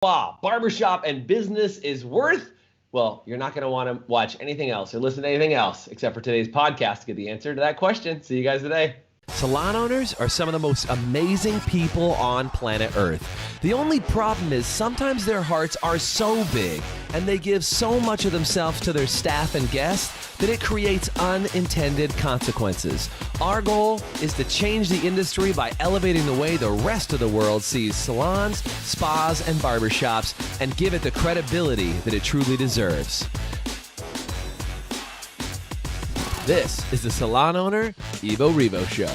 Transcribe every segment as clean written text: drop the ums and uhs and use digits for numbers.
Barbershop and business is worth, well, you're not going to want to watch anything else or listen to anything else except for today's podcast to get the answer to that question. See you guys today. Salon owners are some of the most amazing people on planet Earth. The only problem is sometimes their hearts are so big and they give so much of themselves to their staff and guests that it creates unintended consequences. Our goal is to change the industry by elevating the way the rest of the world sees salons, spas, and barbershops and give it the credibility that it truly deserves. This is the Salon Owner Revo Show.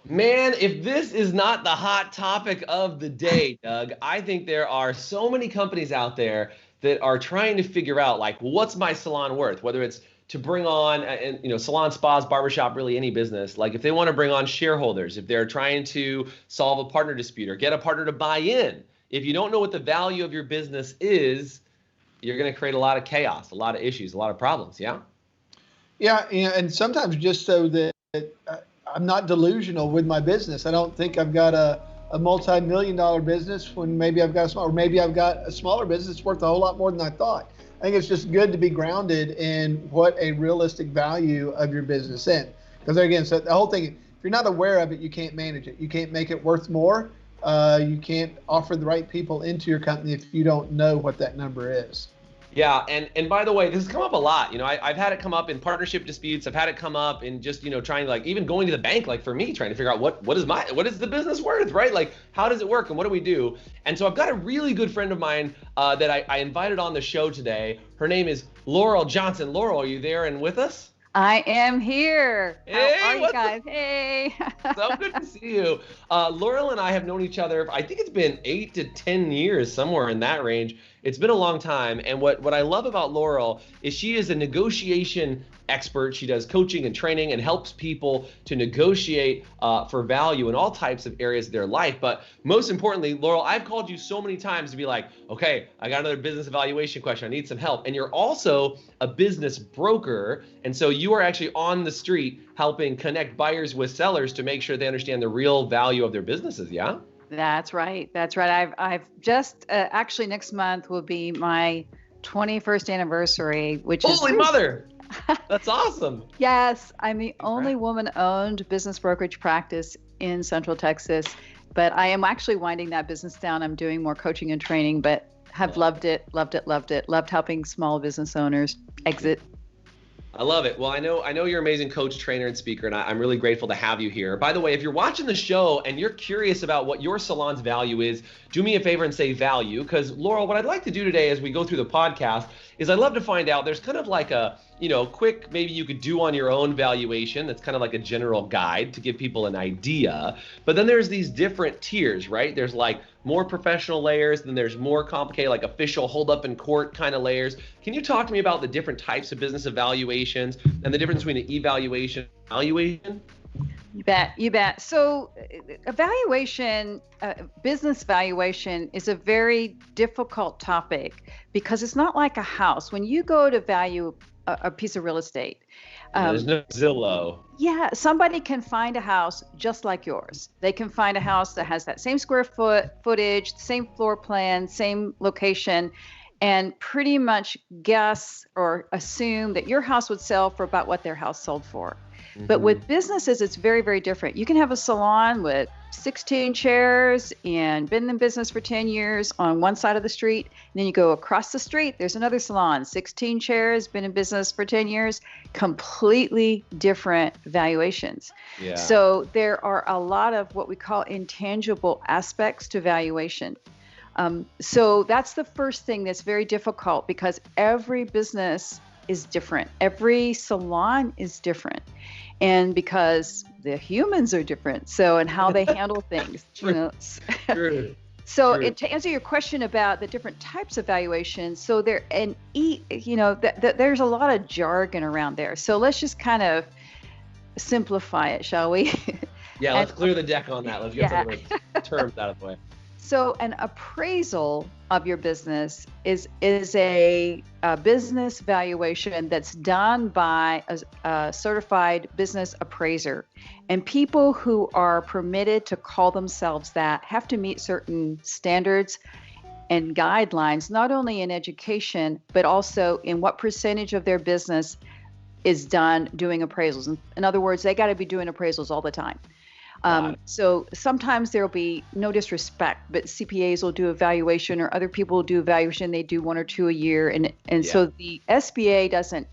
Man, if this is not the hot topic of the day, Doug, I think there are so many companies out there that are trying to figure out, like, what's my salon worth? Whether it's to bring on, salon, spas, barbershop, really any business. Like if they want to bring on shareholders, if they're trying to solve a partner dispute or get a partner to buy in. If you don't know what the value of your business is, you're going to create a lot of chaos, a lot of issues, a lot of problems. Yeah. Yeah. And sometimes just so that I'm not delusional with my business. I don't think I've got a multi-million-dollar business when maybe I've got a smaller business that's worth a whole lot more than I thought. I think it's just good to be grounded in what a realistic value of your business is. Because again, so the whole thing, if you're not aware of it, you can't manage it. You can't make it worth more. You can't offer the right people into your company if you don't know what that number is. Yeah, and by the way, this has come up a lot. I've had it come up in partnership disputes. I've had it come up in just, trying to, like, even going to the bank, like for me, trying to figure out what is the business worth, right? Like, how does it work and what do we do? And so I've got a really good friend of mine that I invited on the show today. Her name is Laurel Johnson. Laurel, are you there and with us? I am here. Hey, how are you guys? Hey. So good to see you. Laurel and I have known each other, I think it's been 8 to 10 years, somewhere in that range. It's been a long time. And what I love about Laurel is she is a negotiation expert. She does coaching and training and helps people to negotiate for value in all types of areas of their life. But most importantly, Laurel, I've called you so many times to be like, okay, I got another business evaluation question. I need some help. And you're also a business broker. And so you are actually on the street helping connect buyers with sellers to make sure they understand the real value of their businesses. Yeah? That's right. That's right. I've just actually next month will be my 21st anniversary, which is holy mother. That's awesome. Yes, I'm the only woman-owned business brokerage practice in Central Texas, but I am actually winding that business down. I'm doing more coaching and training, but have loved it. Loved helping small business owners exit. I love it. Well, I know you're an amazing coach, trainer, and speaker, and I'm really grateful to have you here. By the way, if you're watching the show and you're curious about what your salon's value is, do me a favor and say value, because Laurel, what I'd like to do today as we go through the podcast is I'd love to find out, there's kind of like a, quick, maybe you could do on your own valuation. That's kind of like a general guide to give people an idea. But then there's these different tiers, right? There's like more professional layers, then there's more complicated, like official hold up in court kind of layers. Can you talk to me about the different types of business evaluations and the difference between an evaluation and valuation? You bet. So business valuation is a very difficult topic because it's not like a house. When you go to value a piece of real estate, there's no Zillow. Yeah, somebody can find a house just like yours. They can find a house that has that same square footage, same floor plan, same location, and pretty much guess or assume that your house would sell for about what their house sold for. Mm-hmm. But with businesses, it's very, very different. You can have a salon with 16 chairs and been in business for 10 years on one side of the street. And then you go across the street, there's another salon, 16 chairs, been in business for 10 years, completely different valuations. Yeah. So there are a lot of what we call intangible aspects to valuation. So that's the first thing that's very difficult because every business is different. Every salon is different. And because the humans are different, and how they handle things, True. So to answer your question about the different types of valuations, so there's a lot of jargon around there. So let's just kind of simplify it, shall we? Yeah, let's clear the deck on that. Let's get some of the terms out of the way. So an appraisal of your business is a business valuation that's done by a certified business appraiser. And people who are permitted to call themselves that have to meet certain standards and guidelines, not only in education, but also in what percentage of their business is done doing appraisals. In other words, they got to be doing appraisals all the time. So sometimes there'll be, no disrespect, but CPAs will do evaluation or other people will do evaluation. They do 1 or 2 a year. And so the SBA doesn't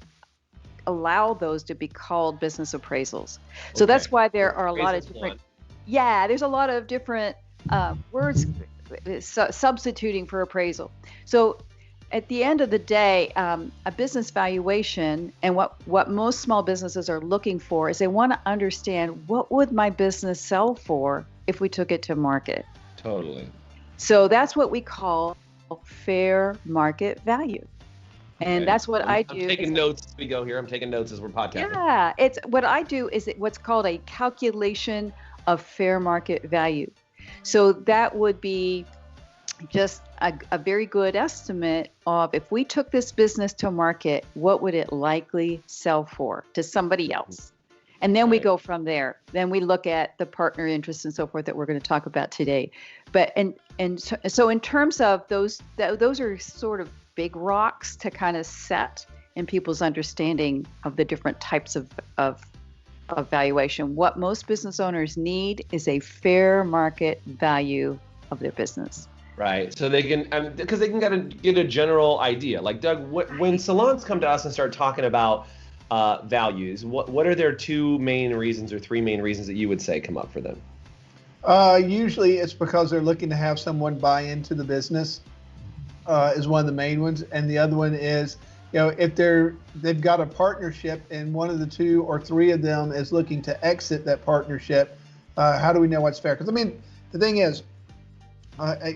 allow those to be called business appraisals. So that's why there are a lot of different, there's a lot of different words substituting for appraisal. So at the end of the day, a business valuation and what most small businesses are looking for is they want to understand, what would my business sell for if we took it to market? Totally. So that's what we call fair market value. And that's what I do. I'm taking notes as we go here. I'm taking notes as we're podcasting. Yeah, it's what I do is what's called a calculation of fair market value. So that would be just a very good estimate of, if we took this business to market, what would it likely sell for to somebody else? And then we go from there. Then we look at the partner interests and so forth that we're going to talk about today. But so in terms of those are sort of big rocks to kind of set in people's understanding of the different types of valuation. What most business owners need is a fair market value of their business. Right. So they can, because they can get a general idea. Like, Doug, when salons come to us and start talking about values, what are their 2 main reasons or 3 main reasons that you would say come up for them? Usually it's because they're looking to have someone buy into the business, is one of the main ones. And the other one is, if they've got a partnership and one of the 2 or 3 of them is looking to exit that partnership, how do we know what's fair? Because, the thing is,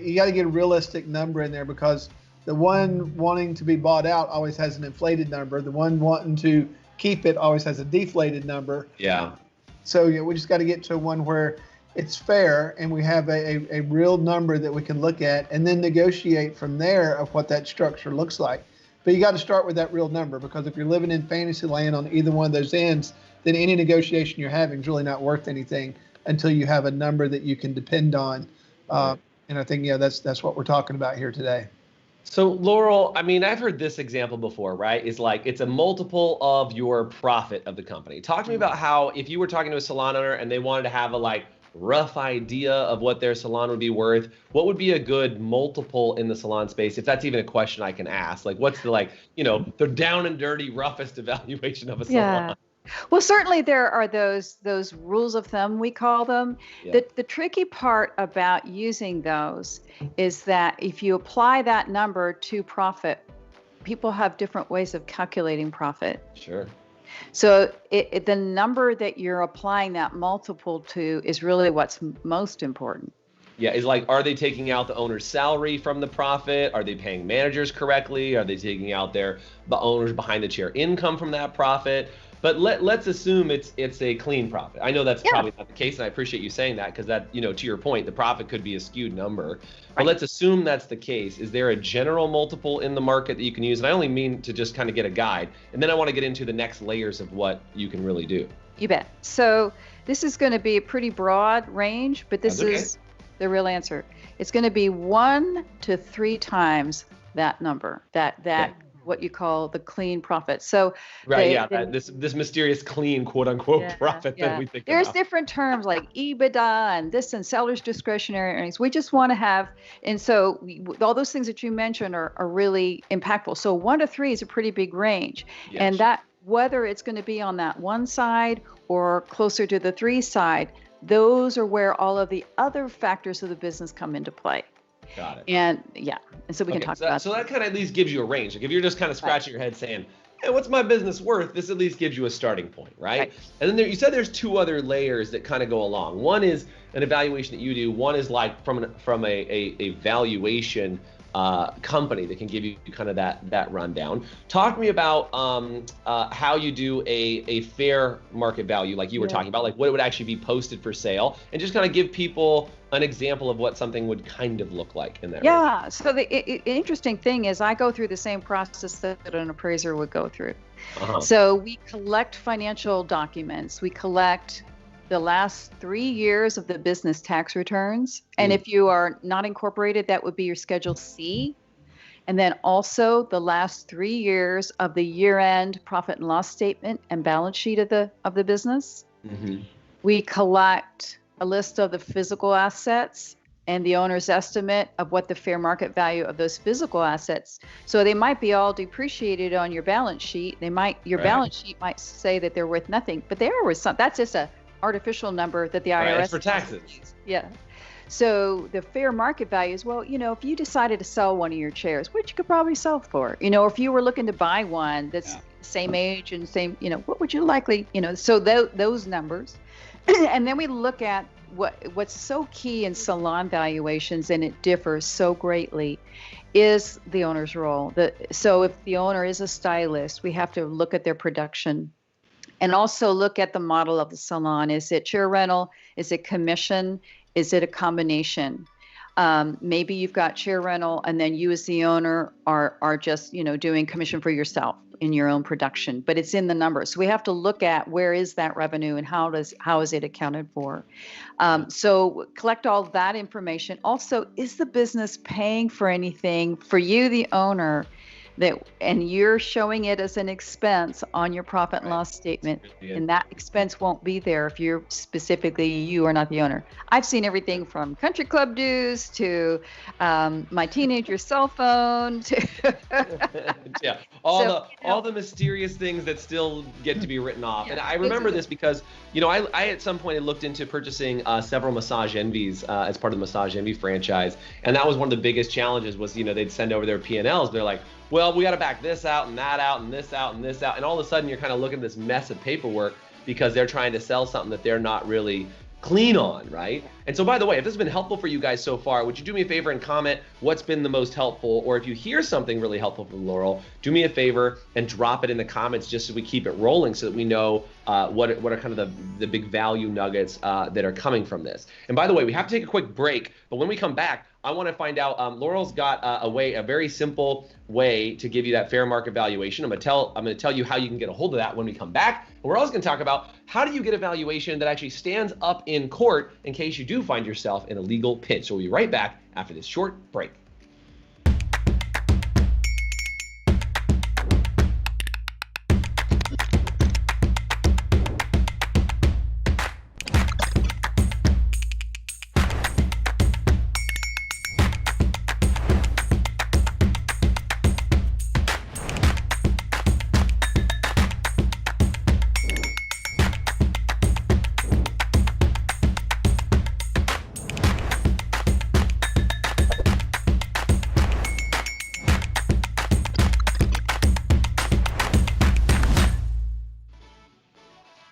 you got to get a realistic number in there, because the one wanting to be bought out always has an inflated number. The one wanting to keep it always has a deflated number. Yeah. So we just got to get to one where it's fair and we have a real number that we can look at, and then negotiate from there of what that structure looks like. But you got to start with that real number, because if you're living in fantasy land on either one of those ends, then any negotiation you're having is really not worth anything until you have a number that you can depend on. And I think, that's what we're talking about here today. So, Laurel, I've heard this example before, right? It's like, it's a multiple of your profit of the company. Talk to me about how, if you were talking to a salon owner and they wanted to have a rough idea of what their salon would be worth, what would be a good multiple in the salon space, if that's even a question I can ask? Like, what's the down and dirty, roughest evaluation of a salon? Well, certainly there are those rules of thumb, we call them. Yeah. The tricky part about using those is that if you apply that number to profit, people have different ways of calculating profit. Sure. So the number that you're applying that multiple to is really what's most important. Yeah, is are they taking out the owner's salary from the profit? Are they paying managers correctly? Are they taking out the owner's behind the chair income from that profit? But let's assume it's a clean profit. I know that's probably not the case, and I appreciate you saying that, because that, to your point, the profit could be a skewed number. But let's assume that's the case. Is there a general multiple in the market that you can use? And I only mean to just kind of get a guide. And then I want to get into the next layers of what you can really do. You bet. So this is going to be a pretty broad range, but this is the real answer. It's going to be 1 to 3 times that number, that what you call the clean profit. So this mysterious clean quote unquote profit that we think there's about. Different terms like EBITDA and this and seller's discretionary earnings. We just want to have, and so all those things that you mentioned are really impactful. So 1 to 3 is a pretty big range. Yes. And that, whether it's going to be on that 1 side or closer to the 3 side, those are where all of the other factors of the business come into play. Got it. And so we can talk about. So that kind of at least gives you a range. Like, if you're just kind of scratching your head saying, hey, what's my business worth? This at least gives you a starting point, right? And then you said there's 2 other layers that kind of go along. One is an evaluation that you do. One is from a valuation company that can give you kind of that rundown. Talk to me about how you do a fair market value, like you were talking about, like what it would actually be posted for sale, and just kind of give people an example of what something would kind of look like in that range? Yeah. So the interesting thing is I go through the same process that an appraiser would go through. Uh-huh. So we collect financial documents. We collect the last 3 years of the business tax returns. And if you are not incorporated, that would be your Schedule C. And then also the last 3 years of the year-end profit and loss statement and balance sheet of the business. Mm-hmm. We collect a list of the physical assets and the owner's estimate of what the fair market value of those physical assets. So they might be all depreciated on your balance sheet. Your balance sheet might say that they're worth nothing, but they are worth something. That's just an artificial number that the IRS Right, it's for taxes. Yeah. So the fair market value is, well, if you decided to sell one of your chairs, which you could probably sell for, if you were looking to buy one that's same age and same, what would you likely, so those numbers. And then we look at what's so key in salon valuations, and it differs so greatly, is the owner's role. So if the owner is a stylist, we have to look at their production and also look at the model of the salon. Is it chair rental? Is it commission? Is it a combination? Maybe you've got chair rental and then you as the owner are just, doing commission for yourself in your own production, but it's in the numbers. So we have to look at where is that revenue and how is it accounted for? So collect all that information. Also, is the business paying for anything for you, the owner, and you're showing it as an expense on your profit and loss statement, and that expense won't be there if you are not the owner. I've seen everything from country club dues to my teenager's cell phone to yeah, all the mysterious things that still get to be written off. And I remember this because I at some point had looked into purchasing several Massage Envies as part of the Massage Envy franchise, and that was one of the biggest challenges. Was they'd send over their P&Ls, they're like, well, we got to back this out and that out and this out and this out. And all of a sudden you're kind of looking at this mess of paperwork because they're trying to sell something that they're not really clean on, right? And so, by the way, if this has been helpful for you guys so far, would you do me a favor and comment what's been the most helpful? Or if you hear something really helpful from Laurel, do me a favor and drop it in the comments just so we keep it rolling so that we know what are kind of the big value nuggets that are coming from this. And by the way, we have to take a quick break, but when we come back, I want to find out, Laurel's got a very simple way to give you that fair market valuation. I'm going to tell you how you can get a hold of that when we come back. And we're also going to talk about how do you get a valuation that actually stands up in court in case you do find yourself in a legal pinch. So we'll be right back after this short break.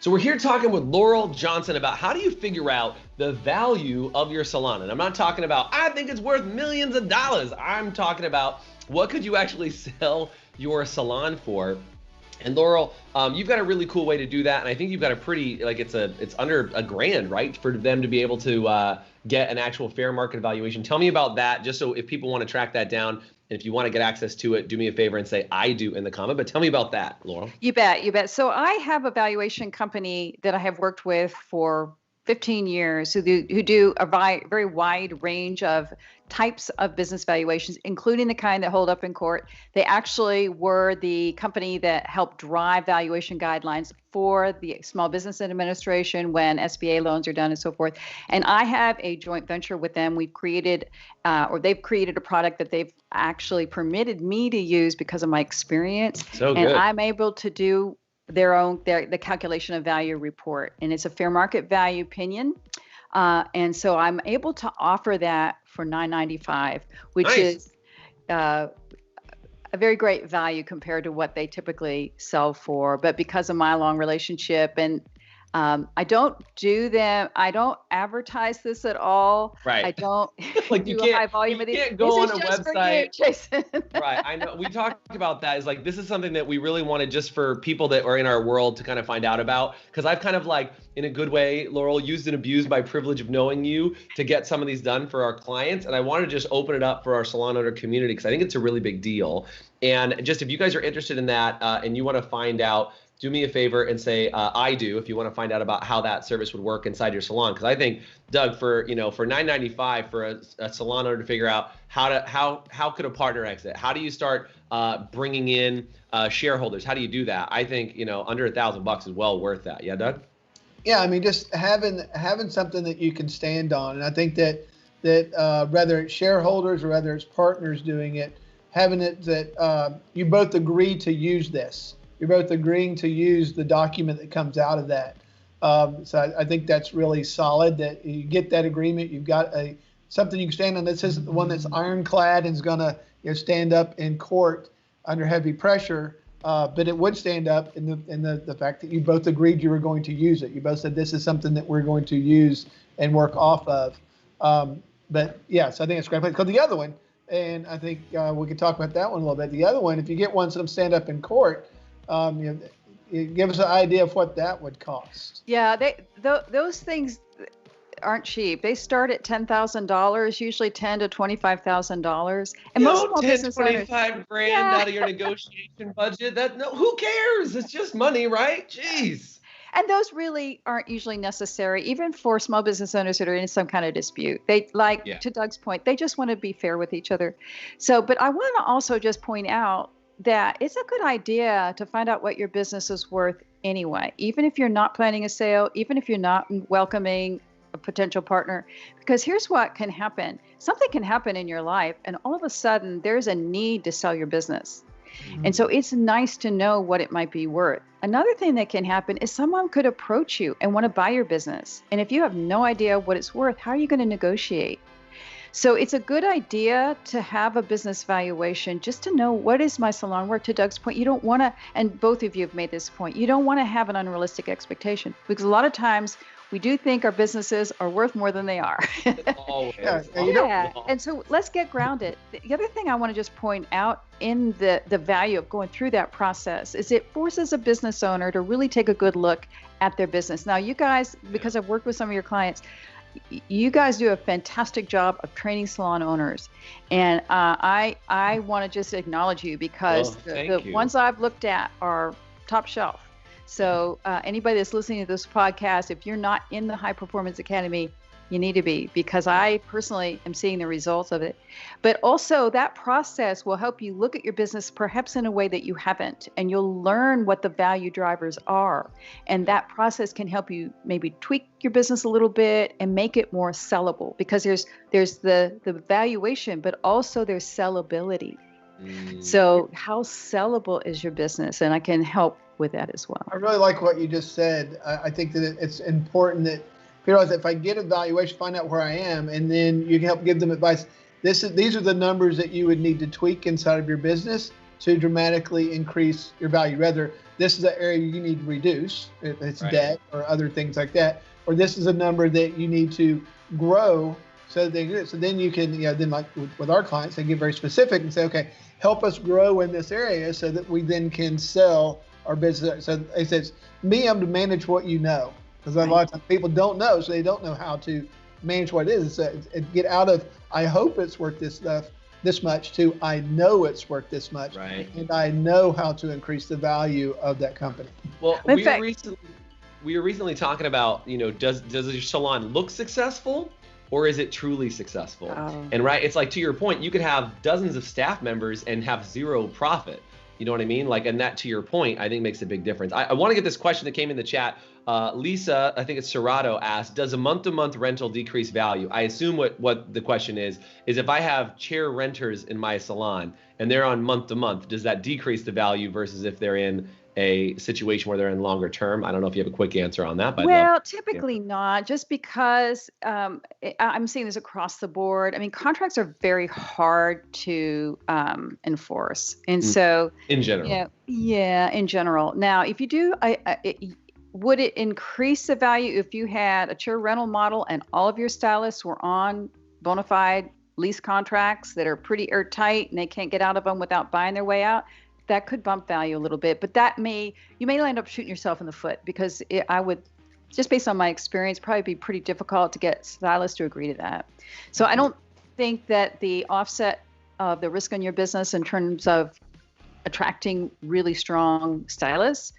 So we're here talking with Laurel Johnson about how do you figure out the value of your salon. And I'm not talking about, I think it's worth millions of dollars. I'm talking about what could you actually sell your salon for. And Laurel, you've got a really cool way to do that. And I think you've got a pretty, it's under $1,000, right? For them to be able to get an actual fair market evaluation. Tell me about that, just so if people want to track that down. And if you want to get access to it, do me a favor and say I do in the comment. But tell me about that, Laurel. You bet. So I have a valuation company that I have worked with for 15 years who do a very wide range of types of business valuations, including the kind that hold up in court. They actually were the company that helped drive valuation guidelines for the Small Business Administration when SBA loans are done and so forth. And I have a joint venture with them. We've created, they've created a product that they've actually permitted me to use because of my experience. So good. And I'm able to do the calculation of value report, and it's a fair market value opinion. And so I'm able to offer that for $9.95, which nice. Is a very great value compared to what they typically sell for. But because of my long relationship and I don't do them. I don't advertise this at all. Right. I don't Like do you a high can't, volume you of these. can't go This on is a just for you, website. Jason. Right. I know we talked about that. Is like, this is something that we really wanted just for people that are in our world to kind of find out about. Cause I've kind of like, in a good way, Laurel, used and abused my privilege of knowing you to get some of these done for our clients. And I want to just open it up for our salon owner community, because I think it's a really big deal. And just, if you guys are interested in that and you want to find out, do me a favor and say, I do, if you want to find out about how that service would work inside your salon. Because I think, Doug, for $9.95 for a salon owner to figure out how could a partner exit? How do you start bringing in shareholders? How do you do that? I think, under $1,000 is well worth that. Yeah, Doug? Yeah, I mean, just having something that you can stand on. And I think that whether it's shareholders or whether it's partners doing it, having it that you both agree to use this. You're both agreeing to use the document that comes out of that. So I think that's really solid, that you get that agreement. You've got something you can stand on. This isn't the one that's ironclad and is going to stand up in court under heavy pressure, but it would stand up in the fact that you both agreed you were going to use it. You both said this is something that we're going to use and work off of. But yeah, so I think it's great. Because the other one, and I think we could talk about that one a little bit. The other one, if you get one stand up in court, give us an idea of what that would cost. Yeah, those things aren't cheap. They start at $10,000, usually $10,000 to $25,000. And most small business owners, $25,000 out of your negotiation budget. Who cares? It's just money, right? Jeez. And those really aren't usually necessary, even for small business owners that are in some kind of dispute. They to Doug's point, they just want to be fair with each other. So, but I want to also just point out that it's a good idea to find out what your business is worth anyway, even if you're not planning a sale, even if you're not welcoming a potential partner, because here's what can happen. Something can happen in your life and all of a sudden there's a need to sell your business. Mm-hmm. And so it's nice to know what it might be worth. Another thing that can happen is someone could approach you and want to buy your business. And if you have no idea what it's worth, how are you going to negotiate? So it's a good idea to have a business valuation just to know, what is my salon worth? To Doug's point, you don't want to, and both of you have made this point, you don't want to have an unrealistic expectation, because a lot of times we do think our businesses are worth more than they are. And so let's get grounded. The other thing I want to just point out in the value of going through that process is it forces a business owner to really take a good look at their business. Now, you guys, because I've worked with some of your clients, you guys do a fantastic job of training salon owners. And I want to just acknowledge you, because the ones I've looked at are top shelf. So anybody that's listening to this podcast, if you're not in the High Performance Academy, you need to be, because I personally am seeing the results of it. But also that process will help you look at your business perhaps in a way that you haven't, and you'll learn what the value drivers are. And that process can help you maybe tweak your business a little bit and make it more sellable, because there's the valuation, but also there's sellability. So how sellable is your business? And I can help with that as well. I really like what you just said. I think that it's important that people realize that if I get a valuation, find out where I am, and then you can help give them advice. These are the numbers that you would need to tweak inside of your business to dramatically increase your value. Whether this is an area you need to reduce, if it's debt or other things like that, or this is a number that you need to grow. So then you can, then like with our clients, they get very specific and say, okay, help us grow in this area so that we then can sell our business. So it says, be able to manage what you know, because a lot of times people don't know, so they don't know how to manage what it is. Get out of, I hope it's worth this much, to I know it's worth this much, and I know how to increase the value of that company. Well, we were recently talking about, does your salon look successful? Or is it truly successful? And it's like, to your point, you could have dozens of staff members and have zero profit. You know what I mean? And that, to your point, I think makes a big difference. I want to get this question that came in the chat. Lisa, I think it's Serato, asked, does a month-to-month rental decrease value? I assume what the question is if I have chair renters in my salon and they're on month-to-month, does that decrease the value versus if they're in a situation where they're in longer term? I don't know if you have a quick answer on that. But typically not, just because I'm seeing this across the board. I mean, contracts are very hard to enforce. And so in general. In general. Now, if you do, would it increase the value if you had a chair rental model and all of your stylists were on bona fide lease contracts that are pretty airtight and they can't get out of them without buying their way out? That could bump value a little bit, but you may end up shooting yourself in the foot, because I would, just based on my experience, probably be pretty difficult to get stylists to agree to that. So I don't think that the offset of the risk on your business in terms of attracting really strong stylists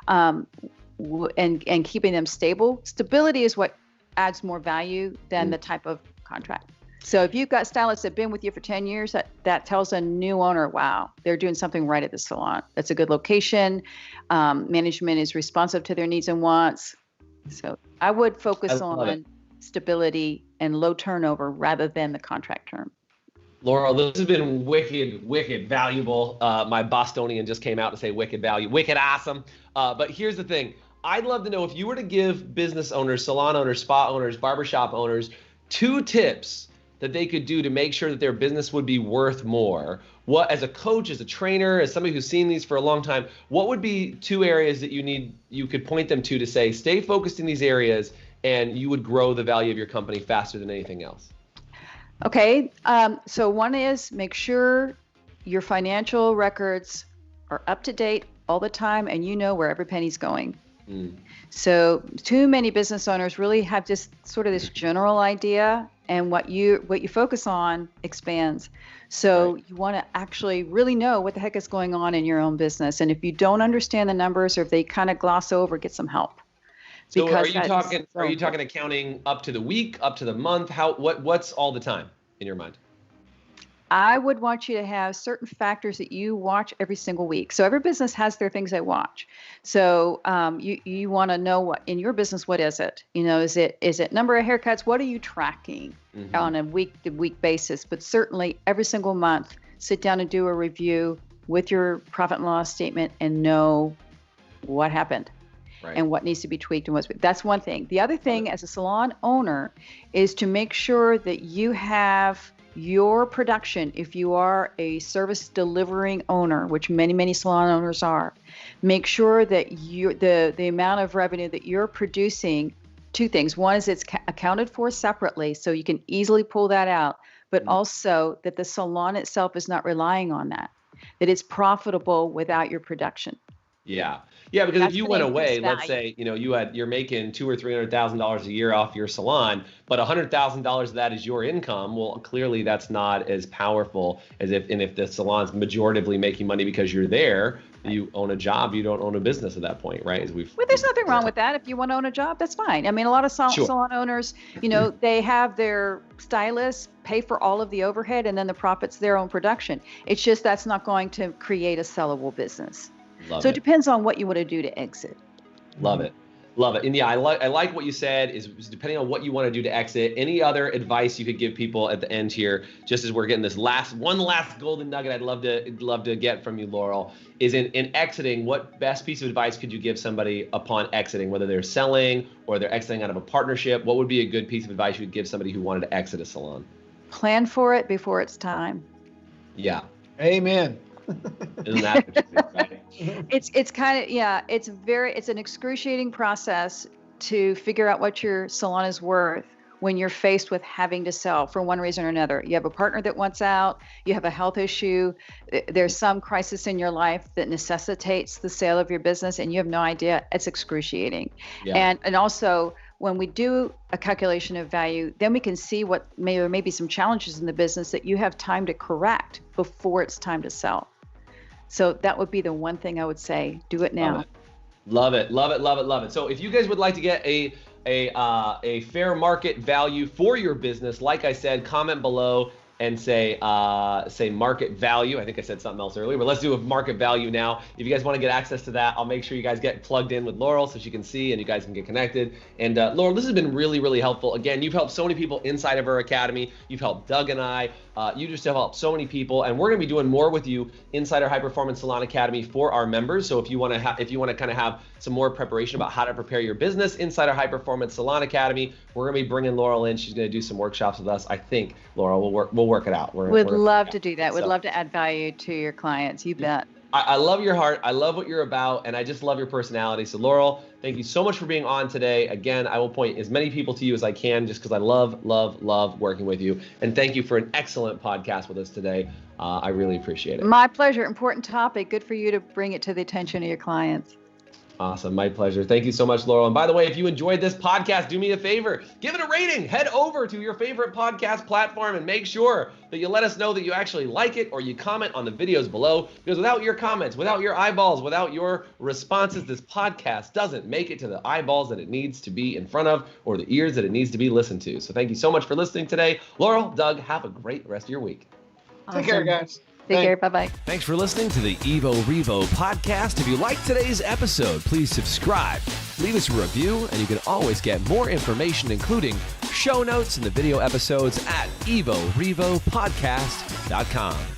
and keeping them stable. Stability is what adds more value than the type of contract. So if you've got stylists that have been with you for 10 years, that tells a new owner, wow, they're doing something right at the salon. That's a good location. Management is responsive to their needs and wants. So I would focus on stability and low turnover rather than the contract term. Laurel, this has been wicked valuable. My Bostonian just came out to say wicked value, wicked awesome. But here's the thing. I'd love to know, if you were to give business owners, salon owners, spa owners, barbershop owners 2 tips that they could do to make sure that their business would be worth more. What, as a coach, as a trainer, as somebody who's seen these for a long time, what would be 2 areas that you could point them to say, stay focused in these areas and you would grow the value of your company faster than anything else? Okay, so one is make sure your financial records are up to date all the time and you know where every penny's going. So too many business owners really have just sort of this general idea, and what you focus on expands. So you want to actually really know what the heck is going on in your own business. And if you don't understand the numbers, or if they kind of gloss over, get some help. So are you talking accounting up to the week, up to the month? What's all the time in your mind? I would want you to have certain factors that you watch every single week. So every business has their things they watch. So you want to know, what in your business, what is it? Is it number of haircuts? What are you tracking on a week-to-week basis? But certainly every single month, sit down and do a review with your profit and loss statement and know what happened. Right. And what needs to be tweaked and that's one thing. The other thing as a salon owner is to make sure that you have your production. If you are a service delivering owner, which many salon owners are, make sure that the amount of revenue that you're producing, 2 things. One is it's accounted for separately, so you can easily pull that out, but also that the salon itself is not relying on that it's profitable without your production. Yeah, because if you went away, let's say, you're making $200,000 or $300,000 a year off your salon, but $100,000 of that is your income. Well, clearly that's not as powerful as if the salon's majoritively making money because you're there. You own a job, you don't own a business at that point, right? Well, there's nothing wrong with that. If you want to own a job, that's fine. I mean, a lot of salon owners, they have their stylists pay for all of the overhead, and then the profit's their own production. It's just that's not going to create a sellable business. So it depends on what you want to do to exit. Love it. And yeah, I like what you said is depending on what you want to do to exit. Any other advice you could give people at the end here, just as we're getting this last golden nugget I'd love to get from you, Laurel, is in exiting, what best piece of advice could you give somebody upon exiting, whether they're selling or they're exiting out of a partnership? What would be a good piece of advice you would give somebody who wanted to exit a salon? Plan for it before it's time. Yeah. Amen. Isn't that what you think, right? It's kind of, it's an excruciating process to figure out what your salon is worth when you're faced with having to sell for one reason or another. You have a partner that wants out, you have a health issue, there's some crisis in your life that necessitates the sale of your business, and you have no idea. It's excruciating. Yeah. And also, when we do a calculation of value, then we can see what there may be some challenges in the business that you have time to correct before it's time to sell. So that would be the one thing I would say. Do it now. Love it. So if you guys would like to get a fair market value for your business, like I said, comment below and say market value. I think I said something else earlier, but let's do a market value now. If you guys want to get access to that, I'll make sure you guys get plugged in with Laurel so she can see and you guys can get connected. And Laurel, this has been really helpful. Again, you've helped so many people inside of our academy. You've helped Doug and I. You just have helped so many people, and we're going to be doing more with you inside our High Performance Salon Academy for our members. So if you want to kind of have some more preparation about how to prepare your business inside our High Performance Salon Academy, we're going to be bringing Laurel in. She's going to do some workshops with us. I think, Laurel, we'll work it out. We'd love to do that. We'd love to add value to your clients. You bet. I love your heart. I love what you're about, and I just love your personality. So Laurel, thank you so much for being on today. Again, I will point as many people to you as I can just because I love, love, love working with you. And thank you for an excellent podcast with us today. I really appreciate it. My pleasure. Important topic. Good for you to bring it to the attention of your clients. Awesome. My pleasure. Thank you so much, Laurel. And by the way, if you enjoyed this podcast, do me a favor, give it a rating. Head over to your favorite podcast platform and make sure that you let us know that you actually like it, or you comment on the videos below, because without your comments, without your eyeballs, without your responses, this podcast doesn't make it to the eyeballs that it needs to be in front of, or the ears that it needs to be listened to. So thank you so much for listening today. Laurel, Doug, have a great rest of your week. Awesome. Take care, guys. Take care. Bye-bye. Thanks for listening to the Evo Revo podcast. If you liked today's episode, please subscribe, leave us a review, and you can always get more information, including show notes and the video episodes at evorevopodcast.com.